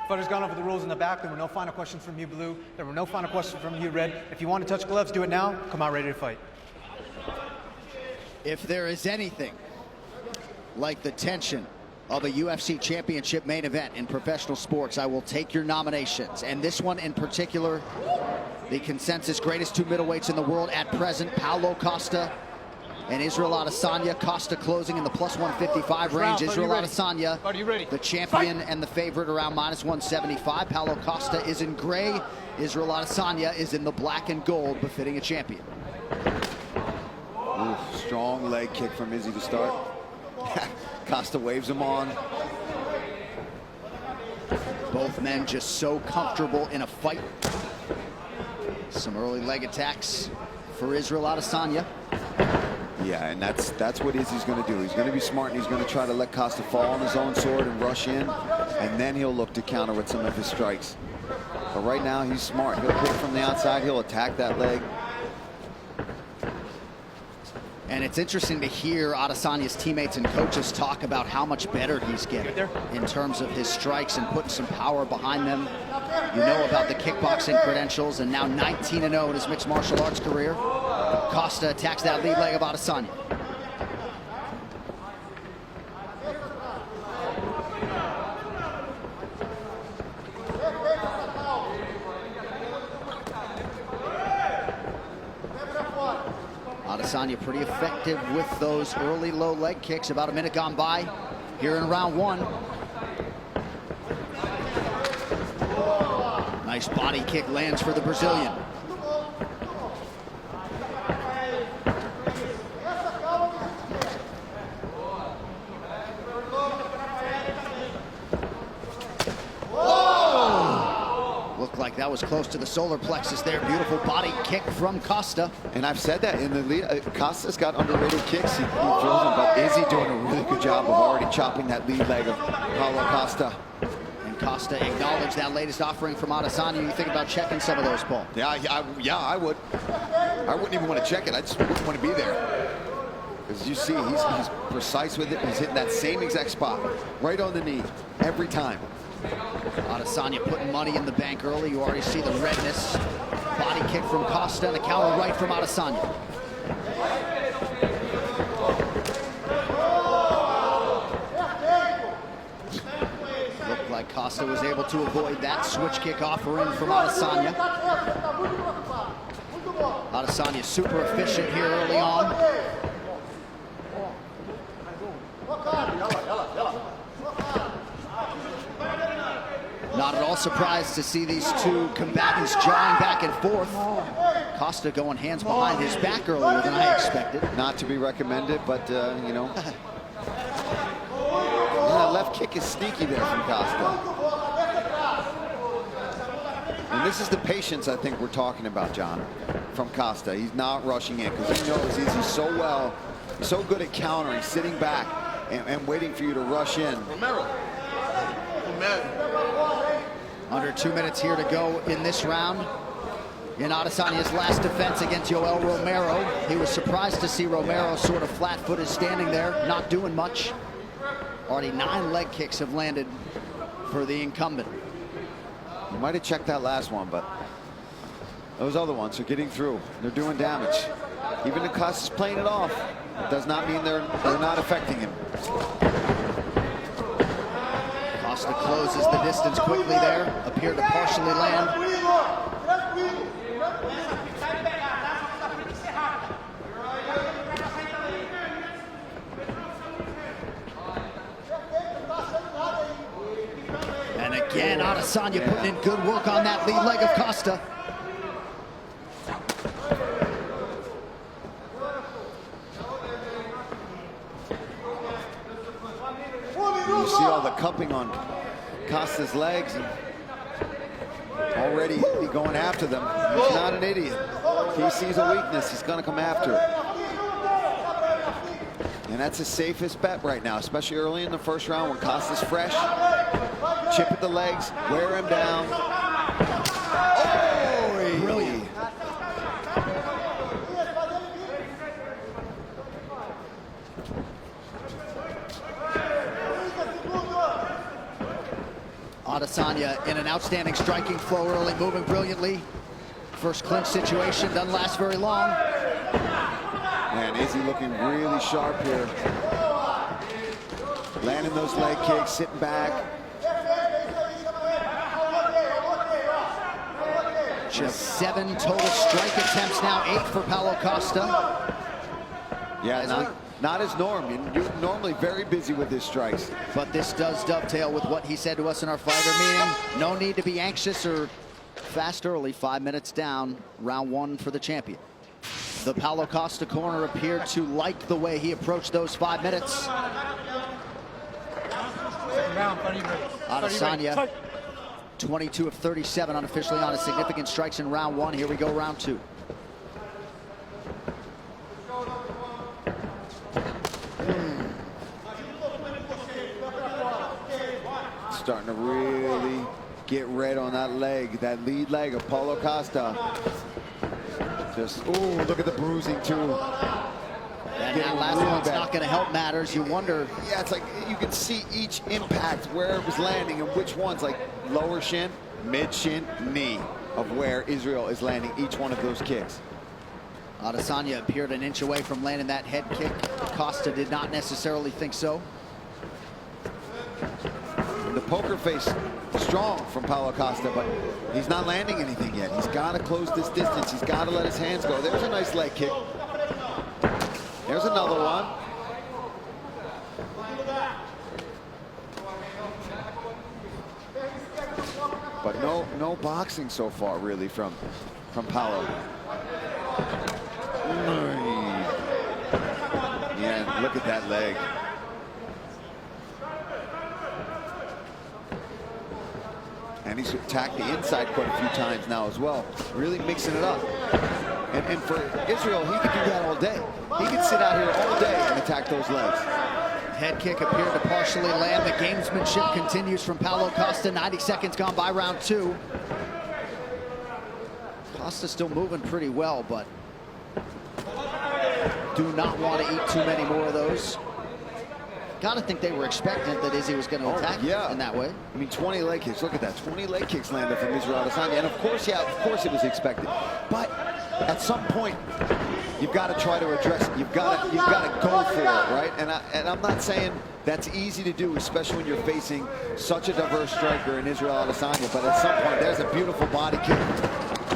Fighters gone over the rules in the back. There were no final questions from you, blue. There were no final questions from you, red. If you want to touch gloves, do it now. Come out ready to fight. If there is anything like the tension of a UFC championship main event in professional sports, I will take your nominations. And this one in particular, the consensus greatest two middleweights in the world at present, Paulo Costa and Israel Adesanya. Costa closing in the plus 155 range. Israel Adesanya, the champion and the favorite, around minus 175. Paulo Costa is in gray. Israel Adesanya is in the black and gold, befitting a champion. Ooh, strong leg kick from Izzy to start. Costa waves him on. Both men just so comfortable in a fight. Some early leg attacks for Israel Adesanya. Yeah, and that's what Izzy's going to do. He's going to be smart, and he's going to try to let Costa fall on his own sword and rush in, and then he'll look to counter with some of his strikes. But right now, he's smart. He'll kick from the outside. He'll attack that leg. And it's interesting to hear Adesanya's teammates and coaches talk about how much better he's getting in terms of his strikes and putting some power behind them. You know about the kickboxing credentials, and now 19-0 in his mixed martial arts career. Costa attacks that lead leg of Adesanya. Adesanya pretty effective with those early low leg kicks. About a minute gone by here in round one. Nice body kick lands for the Brazilian. Looked like that was close to the solar plexus there. Beautiful body kick from Costa. And I've said that in the lead. Costa's got underrated kicks. He throws them, but Izzy doing a really good job of already chopping that lead leg of Paulo Costa. And Costa acknowledged that latest offering from Adesanya. You think about checking some of those, Paul? Yeah, I would. I wouldn't even want to check it. I just wouldn't want to be there. As you see, he's precise with it. He's hitting that same exact spot, right on the knee, every time. Adesanya putting money in the bank early. You already see the redness. Body kick from Costa and a counter right from Adesanya. Looked like Costa was able to avoid that switch kick offering from Adesanya. Adesanya super efficient here early on. Not at all surprised to see these two combatants jawing back and forth. Costa going hands behind his back earlier than I expected. Not to be recommended, but you know. That left kick is sneaky there from Costa. And this is the patience I think we're talking about, John, from Costa. He's not rushing in because he knows he's so good at countering, sitting back and waiting for you to rush in. Under 2 minutes here to go in this round. In Adesanya's last defense against Yoel Romero, he was surprised to see Romero sort of flat-footed standing there, not doing much. Already 9 leg kicks have landed for the incumbent. You might have checked that last one, but those other ones are getting through. They're doing damage. Even if Costa's playing it off, it does not mean they're not affecting him. Costa closes the distance quickly there, appeared to partially land. And again, Adesanya putting in good work on that lead leg of Costa. You see all the cupping on Costa's legs, and already going after them. He's not an idiot. If he sees a weakness, he's going to come after it. And that's his safest bet right now, especially early in the first round when Costa's fresh. Chip at the legs, wear him down. Oh, brilliant. Adesanya in an outstanding striking flow early, moving brilliantly. First clinch situation doesn't last very long. Man, Izzy looking really sharp here. Landing those leg kicks, sitting back. Just 7 total strike attempts now, 8 for Paulo Costa. Yeah, not his norm. You're normally very busy with his strikes. But this does dovetail with what he said to us in our fighter meeting. No need to be anxious or fast early. 5 minutes down, round 1 for the champion. The Paulo Costa corner appeared to like the way he approached those 5 minutes. Adesanya, 22 of 37 unofficially on his significant strikes in round 1. Here we go, round 2. Starting to really get red on that leg, that lead leg of Paulo Costa. Just, ooh, look at the bruising too. And that last one's not going to help matters. You wonder. Yeah, it's like you can see each impact where it was landing and which ones, like lower shin, mid shin, knee, of where Israel is landing each one of those kicks. Adesanya appeared an inch away from landing that head kick. Costa did not necessarily think so. The poker face strong from Paulo Costa, but he's not landing anything yet. He's got to close this distance. He's got to let his hands go. There's a nice leg kick. There's another one. But no boxing so far, really, from Paulo. Yeah, look at that leg. And he's attacked the inside quite a few times now as well, really mixing it up. And for Israel, he could do that all day. He could sit out here all day and attack those legs. Head kick appeared to partially land. The gamesmanship continues from Paulo Costa. 90 seconds gone by round 2. Costa still moving pretty well, but do not want to eat too many more of those. Gotta think they were expectant that Izzy was going to attack in that way. I mean, 20 leg kicks. Look at that. 20 leg kicks landed from Israel Adesanya. And of course, yeah, of course it was expected. But at some point, you've got to try to address it. You've got to go for it, right? And I'm not saying that's easy to do, especially when you're facing such a diverse striker in Israel Adesanya. But at some point, there's a beautiful body kick.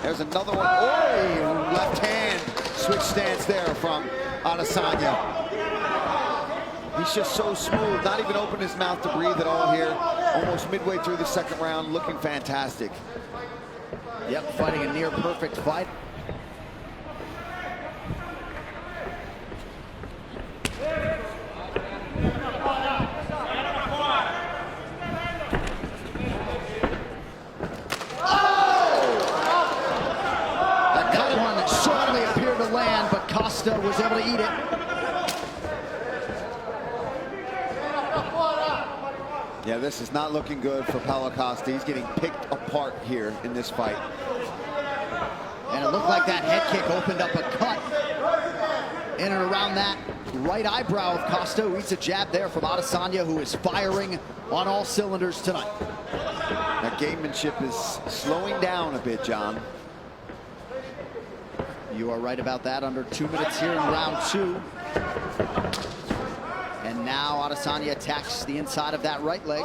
There's another one. Oh, left hand switch stance there from Adesanya. He's just so smooth, not even open his mouth to breathe at all here. Almost midway through the second round, looking fantastic. Yep, fighting a near perfect fight. That one certainly appeared to land, but Costa was able to eat it. Yeah, this is not looking good for Paulo Costa. He's getting picked apart here in this fight. And it looked like that head kick opened up a cut in and around that right eyebrow of Costa, who eats a jab there from Adesanya, who is firing on all cylinders tonight. That gamemanship is slowing down a bit, John. You are right about that. Under 2 minutes here in round 2. And now Adesanya attacks the inside of that right leg.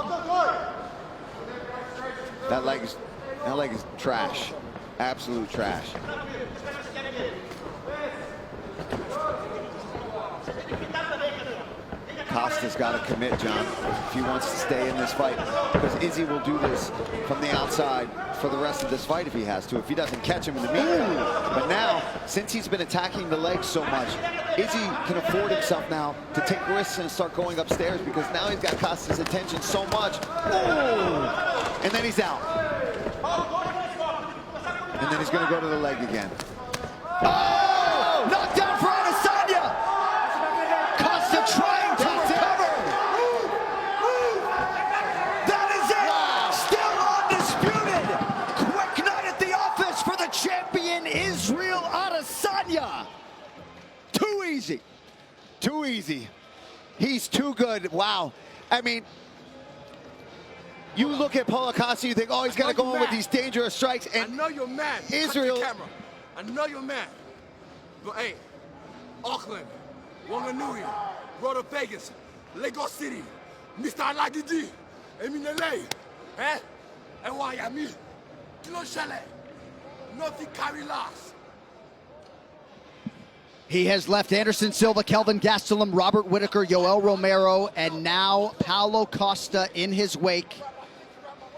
That leg is trash. Absolute trash. Costa's got to commit, John, if he wants to stay in this fight. Because Izzy will do this from the outside for the rest of this fight if he has to, if he doesn't catch him in the meantime. But now, since he's been attacking the legs so much, Izzy can afford himself now to take risks and start going upstairs, because now he's got Costa's attention so much. Ooh. And then he's out. And then he's going to go to the leg again. Oh! Knockdown for Adesanya! Costa trying to recover! That is it! Wow. Still undisputed! Quick night at the office for the champion, Israel Adesanya! Too easy. Too easy. He's too good. Wow. I mean, You look at Paulo Costa, you think, oh, he's got to go in with these dangerous strikes. I And know you're mad. Israel. Cut the camera. I know you're mad. But hey, Auckland, Wanganui, Road of Vegas, Lagos City, Mr. Alagidi, Eminele, Wyami, Kilo Shale, nothing carry last. He has left Anderson Silva, Kelvin Gastelum, Robert Whitaker, Yoel Romero, and now Paulo Costa in his wake.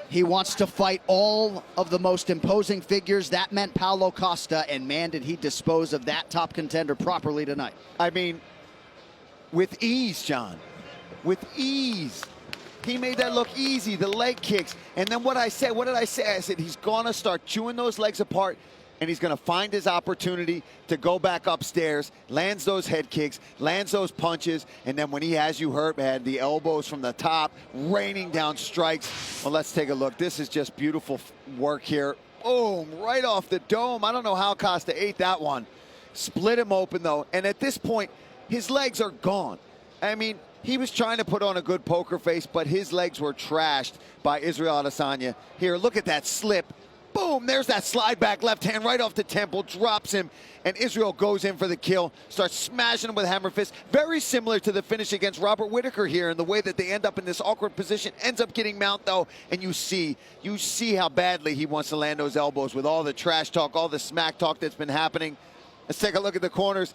He wants to fight all of the most imposing figures. That meant Paulo Costa, and man, did he dispose of that top contender properly tonight. I mean, with ease, John. With ease. He made that look easy, the leg kicks. And then what did I say? I said he's going to start chewing those legs apart, and he's going to find his opportunity to go back upstairs, lands those head kicks, lands those punches, and then when he has you hurt, man, the elbows from the top, raining down strikes. Well, let's take a look. This is just beautiful work here. Boom, right off the dome. I don't know how Costa ate that one. Split him open, though, and at this point, his legs are gone. I mean, he was trying to put on a good poker face, but his legs were trashed by Israel Adesanya. Here, look at that slip. Boom, there's that slide back left hand right off the temple, drops him, and Israel goes in for the kill, starts smashing him with hammer fist. Very similar to the finish against Robert Whitaker here in the way that they end up in this awkward position. Ends up getting mount, though, and you see how badly he wants to land those elbows with all the trash talk, all the smack talk that's been happening. Let's take a look at the corners.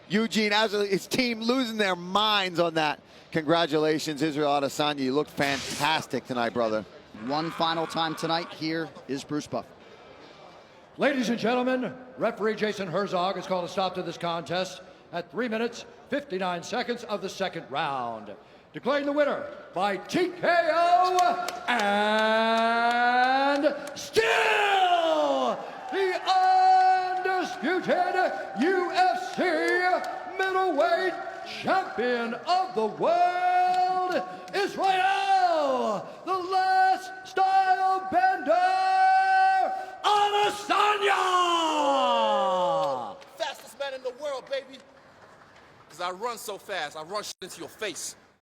Eugene, his team losing their minds on that. Congratulations, Israel Adesanya. You looked fantastic tonight, brother. One final time tonight, here is Bruce Buffer. Ladies and gentlemen, referee Jason Herzog has called a stop to this contest at 3 minutes, 59 seconds of the second round. Declaring the winner by TKO and still the undisputed UFC middleweight champion of the world, Israel, the last style bender, Adesanya! Fastest man in the world, baby. Because I run so fast, I run shit into your face.